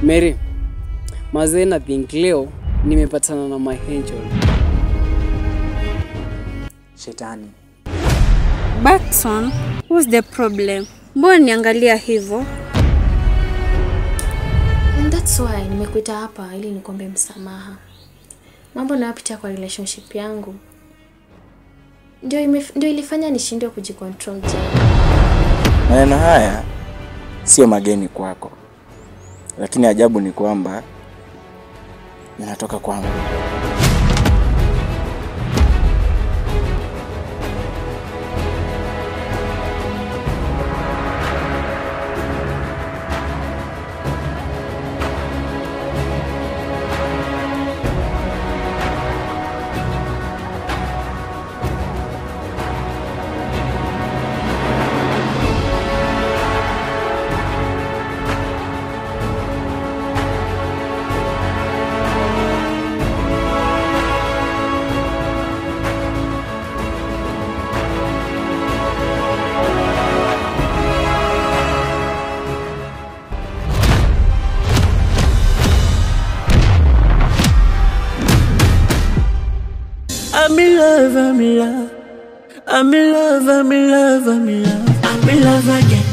Mary, mazee na think leo nimepatana na my angel. Shetani. Batson, what's the problem? Mbona niangalia hivyo? And that's why nimekuita hapa ili nikombe msamaha. Mambo nayopitia kwa relationship yangu ndio ilifanya nishindwe kujicontrol jana. Maneno haya sio mageni kwako. Lakini ajabu ni kwamba yanatoka kwangu. I'm in love, I'm in love. I'm in love, I'm in love, I'm in love. I'm in love again.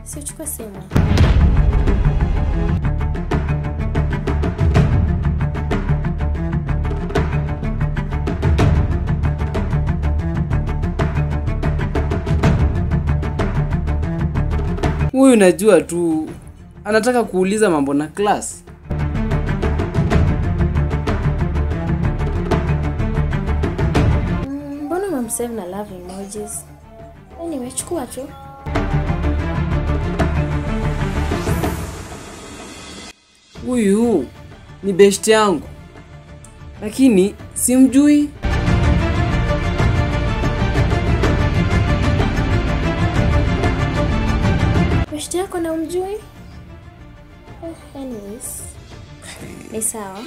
Sichukua simu. Huyu unajua tu anataka kuuliza mambo na class. Mbona umemsave na love emojis? Anyway, chukua tu. Huyu ni best yangu. Lakini simjui. Best yako na umjui? Anyways. Ni sawa.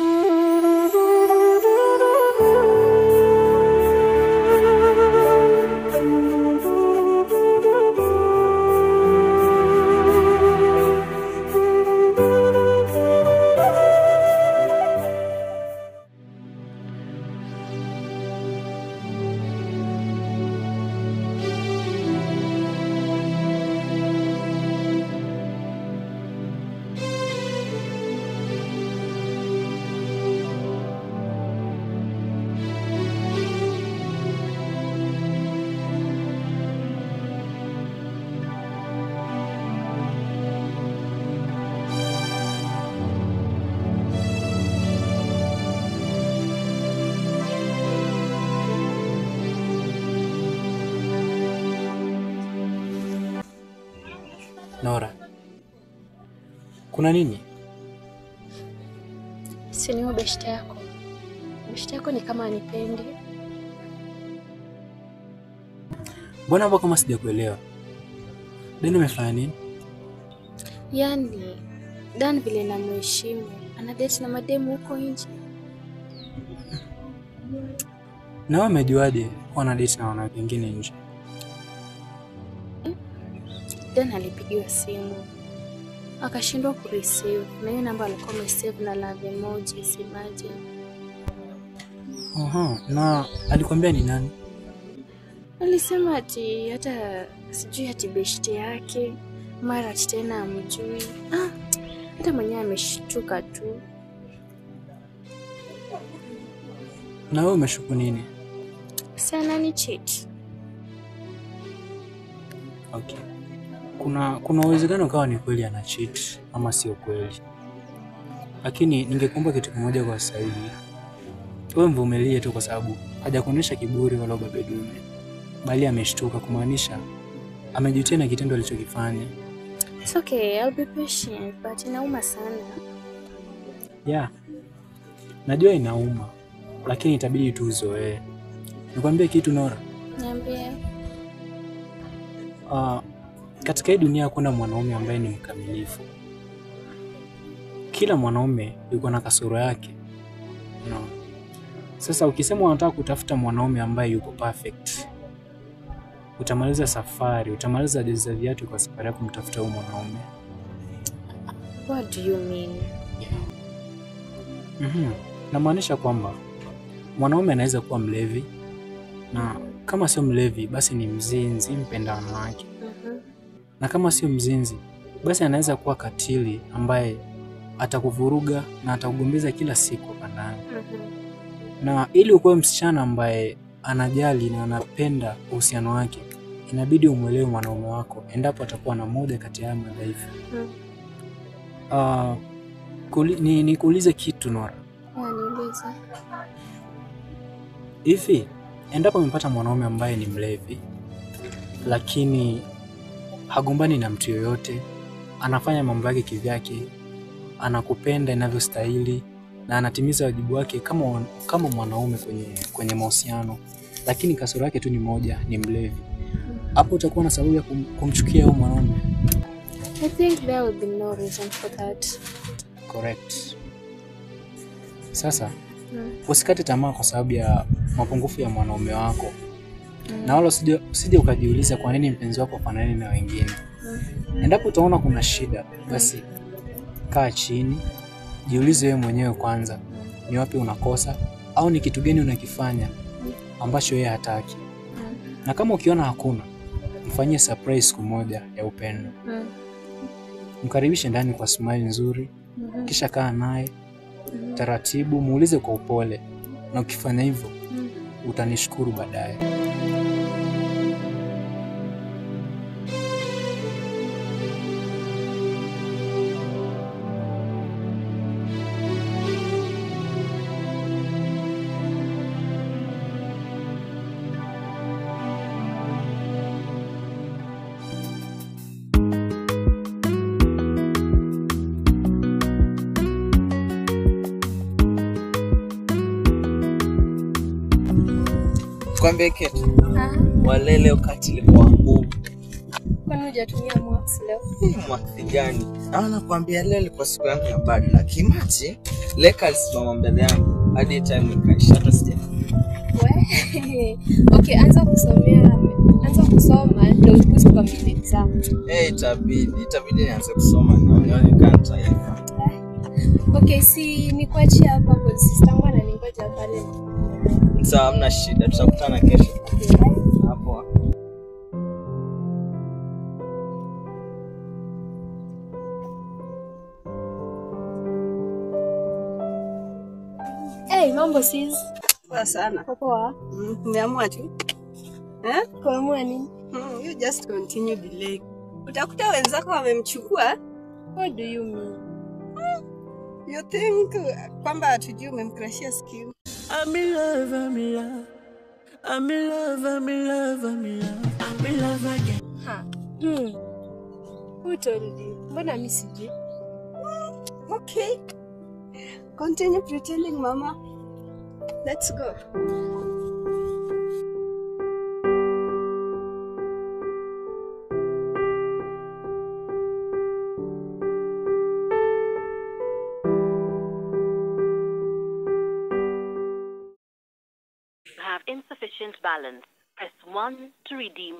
Nora, kuna nini? Si ni best yako. Best yako ni kama anipendi. Mbona hapo kama sijakuelewa? Deni umefanya nini? Yaani, Dan vile namheshimu, ana date na mademu huko nje. Na wewe umejuaje kuwa na date na wanawake wengine nje? Dan alipigiwa simu. Akashindwa kureceive. Na hiyo namba alikuwa amesave na love emojis, imagine. Aha, na alikwambia ni nani? Alisema ati hata sijui ati best yake, mara tena amjui. Hata mwenyewe ameshtuka tu. Na wewe umeshuku nini? Sana ni cheat. Okay. Kuna uwezekano kawa ni kweli ana cheat ama sio kweli. Lakini ningekuomba kitu kimoja kwa sasa hivi. Wewe mvumilie tu kwa sababu hajakuonesha kiburi wala ubabedume. Bali ameshtuka kumaanisha amejutia na kitendo alichokifanya. It's okay, I'll be patient, but inauma sana. Yeah. Najua inauma, lakini itabidi tu uzoee. Nikwambie kitu Nora. Niambie. katika hii dunia hakuna mwanaume ambaye ni mkamilifu. Kila mwanaume yuko na kasoro yake. No. Sasa ukisema unataka kutafuta mwanaume ambaye yuko perfect, utamaliza safari, utamaliza jeza viatu kwa safari ya kumtafuta huyo mwanaume. What do you mean? Namaanisha kwamba mwanaume anaweza kuwa mlevi, na kama sio mlevi basi ni mzinzi, mpenda wanawake. Na kama sio mzinzi basi anaweza kuwa katili ambaye atakuvuruga na atakugombeza kila siku hapa ndani. Na ili ukuwe msichana ambaye anajali na anapenda uhusiano wake, inabidi umuelewe mwanaume wako endapo atakuwa na moja kati ya madhaifu. Nikuulize kitu Nora. Niulize. Hivi endapo umepata mwanaume ambaye ni mlevi lakini hagombani na mtu yoyote, anafanya mambo yake kivyake, anakupenda inavyostahili na anatimiza wajibu wake kama mwanaume kwenye mahusiano, lakini kasoro yake tu ni moja, ni mlevi, hapo utakuwa na sababu ya kumchukia huyo mwanaume? I think there would be no reason for that. Correct. Sasa usikate tamaa kwa sababu ya mapungufu ya mwanaume wako. Na wala usije ukajiuliza kwa nini mpenzi wako hafanani na wengine. Endapo utaona kuna shida, basi kaa chini, jiulize wewe mwenyewe kwanza, ni wapi unakosa au ni kitu gani unakifanya ambacho yeye hataki. Na kama ukiona hakuna, mfanyie surprise siku moja ya upendo. Mkaribishe ndani kwa smile nzuri, kisha kaa naye taratibu, muulize kwa upole, na ukifanya hivyo utanishukuru baadaye. Kwambie kitu. Wale leo katili kwa nguvu. Kwani hujatumia mwax leo? Mwax gani? Nakwambia leo ilikuwa siku yangu ya bad luck. Imagine Leka alisimama mbele yangu hadi time ikaisha hata sijafika. Okay, anza kusoma ndio usipite kwa exam. Itabidi nianze kusoma nione kama nitaifa. Okay, si nikuachie hapa kwa sister yangu ananingoja pale. Sawa, hamna shida, tutakutana kesho. Hapo. Hey, mambo sis. Poa sana. Poa. Umeamua tu? Kuamua nini? You just continue delay. Utakuta wenzako wamemchukua. What do you mean? You think kwamba hatujui umemcrashia skill? I'm in love, I'm in love. I'm in love, I'm in love, I'm in love. I'm in love again. Who told you? Mbona mimi sijui? Okay. Continue pretending, mama. Let's go. Have insufficient balance. Press 1 to redeem.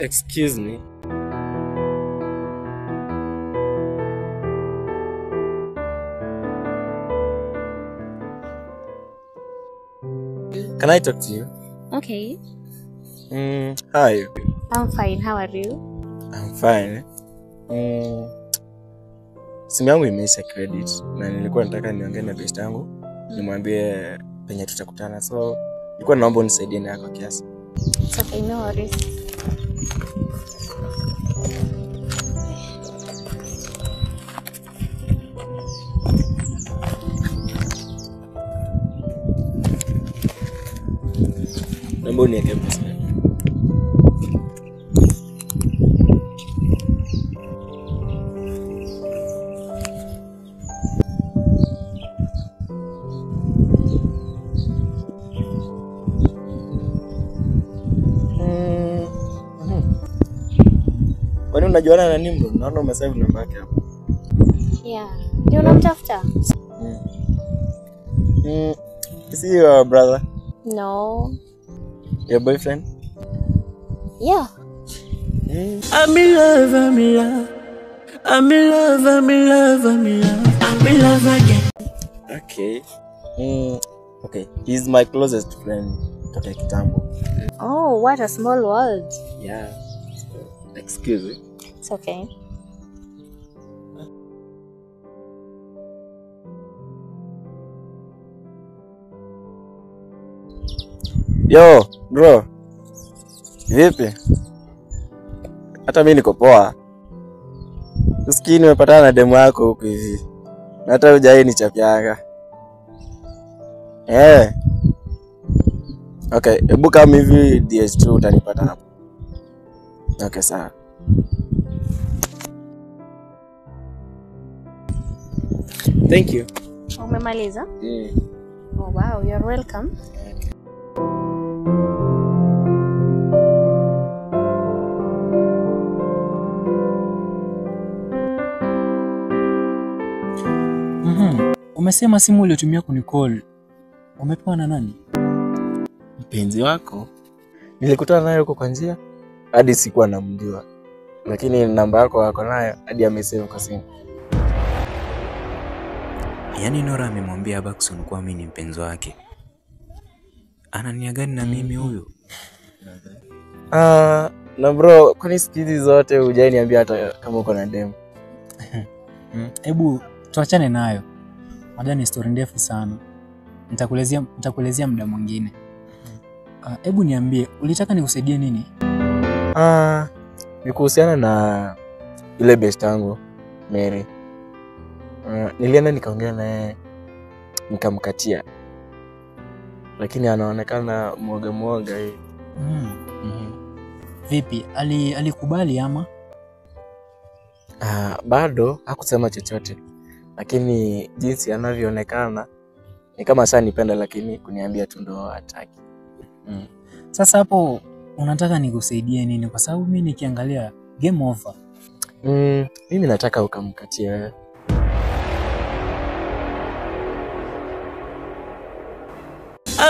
Excuse me. Can I talk to you? Okay. How are you? I'm fine. How are you? I'm fine. Simu yangu imeisha credit na nilikuwa nataka niongee na best yangu nimwambie penye tutakutana, so nilikuwa naomba unisaidie na yako kiasi. It's okay, no worries. Hebu niweke pesa. Kwani unajuana na nini bro? Naona umesave namba yake hapo. Yeah. Ndio unamtafuta? Is he your brother? No. Your boyfriend? Yeah. I'm in love, I'm in love. I'm in love, I'm in love, I'm in love. I'm in love again. Okay. Okay. He's my closest friend toka kitambo. Oh, what a small world. Yeah. Excuse me. It's okay. Yo, bro. Vipi? Hata mimi niko poa. Usikii nimepatana na demu yako huko hivi. Na hata hujai nichapianga. Okay, hebu kama hivi DS2 utanipata hapo. Okay, sawa. Thank you. Umemaliza? Oh wow, you're welcome. Umesema simu uliyotumia kunicall umepewa na nani? Mpenzi wako. Nilikutana naye huko kwa njia hadi sikuwa namjua. Lakini namba yako wako nayo hadi amesave kwa simu. Yaani Nora amemwambia Backson kuwa mimi ni mpenzi wake. Ana nia gani na mimi huyo? Na bro, kwani sikizi zote hujai niambia hata kama uko na demu? Hebu tuachane nayo. Hada ni story ndefu sana. Nitakuelezea muda mwingine. Hebu niambie, ulitaka nikusaidie nini? Ni kuhusiana na ile best yangu Mary. Nilienda nikaongea naye nikamkatia. Lakini anaonekana mwoga hivi. Vipi? Alikubali ama? Bado hakusema chochote. Lakini jinsi anavyoonekana ni kama sasa nipenda, lakini kuniambia tu ndo hataki. Sasa hapo unataka nikusaidie nini? Kwa sababu mimi nikiangalia game over. Mimi nataka ukamkatie wewe.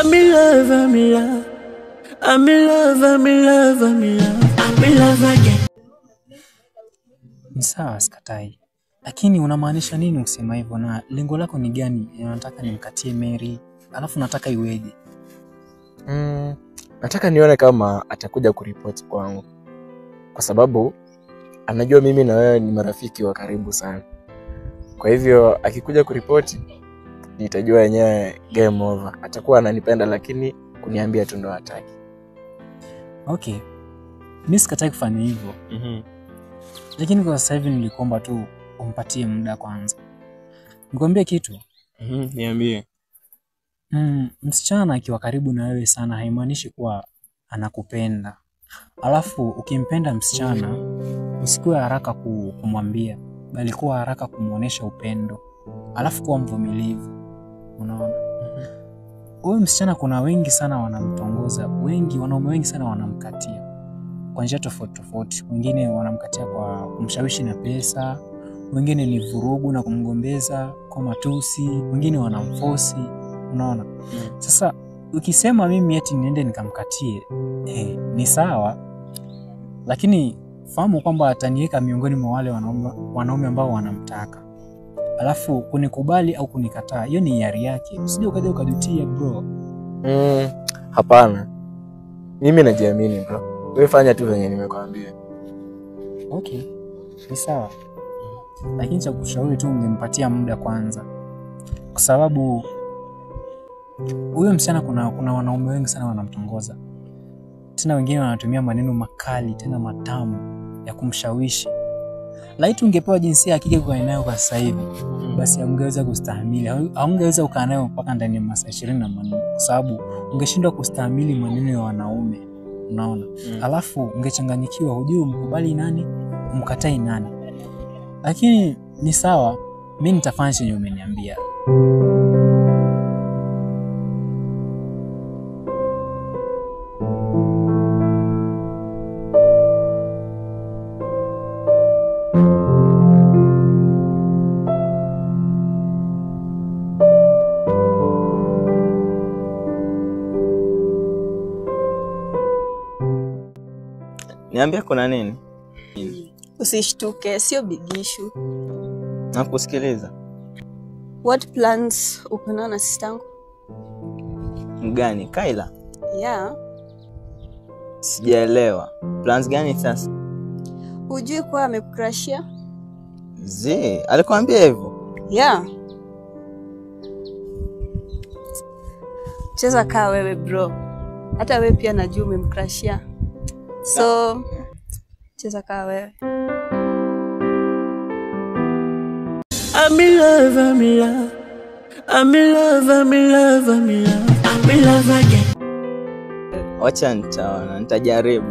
I'm in love, I'm in love. I'm in love, I'm in love, I'm in love. I'm in love again. Ni sawa, sikatai. Lakini unamaanisha nini ukisema hivyo, na lengo lako ni gani? Unataka nimkatie Mary, alafu nataka iweje? Nataka nione kama atakuja kuripoti kwangu. Kwa sababu anajua mimi na wewe ni marafiki wa karibu sana. Kwa hivyo akikuja kuripoti nitajua yenyewe game over. Atakuwa ananipenda lakini kuniambia tu ndo hataki. Okay. Mimi sikatai kufanya hivyo. Lakini kwa sasa hivi nilikuomba tu umpatie muda kwanza. Nikwambie kitu? Niambie. Msichana akiwa karibu na wewe sana haimaanishi kuwa anakupenda. Alafu ukimpenda msichana usikuwe haraka kumwambia, bali kuwa haraka kumuonesha upendo. Alafu kuwa mvumilivu. Unaona? Huyo msichana kuna wengi sana wanamtongoza, wanaume wengi sana wanamkatia kwa njia tofauti. Wengine wanamkatia kwa kumshawishi na pesa, wengine ni vurugu na kumgombeza kwa matusi, wengine wanamfosi. Unaona? Sasa ukisema mimi eti niende nikamkatie, ni sawa, lakini fahamu kwamba ataniweka miongoni mwa wale wanaume ambao wanamtaka. Alafu kunikubali au kunikataa, hiyo ni hiari yake. Usije ukaja ukajutia bro. Hapana. Mimi najiamini bro. Wewe fanya tu venye nimekwambia. Okay. Ni sawa. Lakini cha kushauri tu ungempatia muda kwanza. Kwa sababu huyo msichana kuna wanaume wengi sana wanamtongoza. Tena wengine wanatumia maneno makali tena matamu ya kumshawishi. Laiti ungepewa jinsia ya kike kwa nayo kwa sasa hivi, basi haungeweza kustahimili. Haungeweza ukaa nayo mpaka ndani ya masaa 24. Kwa kwa sababu ungeshindwa kustahimili maneno ya wanaume, unaona. Alafu ungechanganyikiwa, hujui umkubali nani, umkatai nani. Lakini ni sawa, mimi nitafanya chenye umeniambia. Niambia kuna nini? Usishtuke, sio big issue. Nakusikiliza. What plans uko na sistangu? Mgani? Kaila? Yeah. Sijaelewa. Plans gani sasa? Hujui kwa amekukrashia? Alikwambia hivyo? Yeah. Cheza kaa wewe bro. Hata wewe pia najua umemkrashia. So cheza kaa wewe. I'm in love, I'm in love. I'm in love, I'm in love, I'm in love. I'm in love again. Wacha nitajaribu.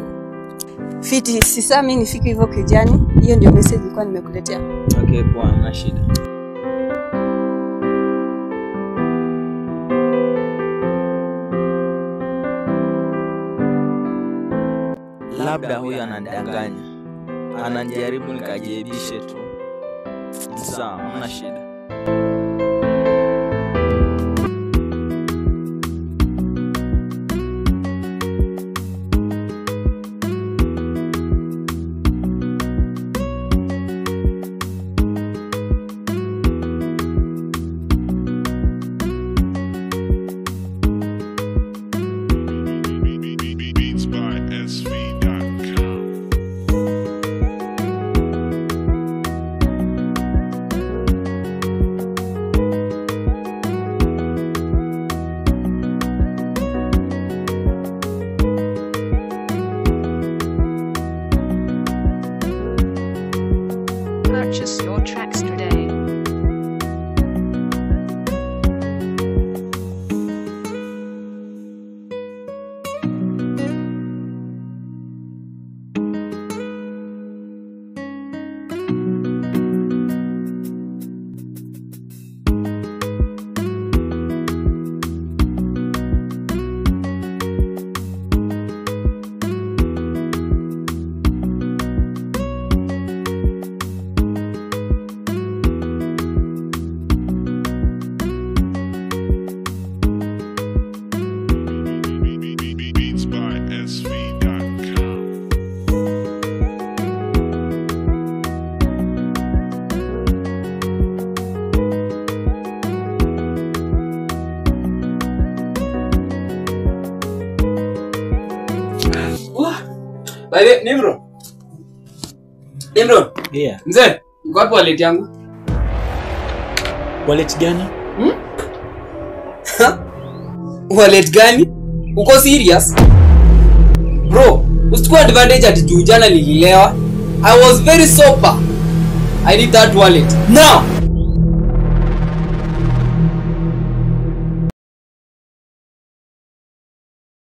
Fiti, sasa mimi nifike hivyo kijani. Hiyo ndio message nilikuwa nimekuletea. Okay, poa, na shida. Labda huyu ananidanganya. Ananijaribu nikajiebishe tu. Sawa, hamna shida. Purchase your tracks today. Bae, Nimro. Nimro. Yeah. Mzee, uko wapi wallet yangu? Wallet gani? Wallet gani? Uko serious? Bro, usichukue advantage ati juu jana nililewa. I was very sober. I need that wallet. Now.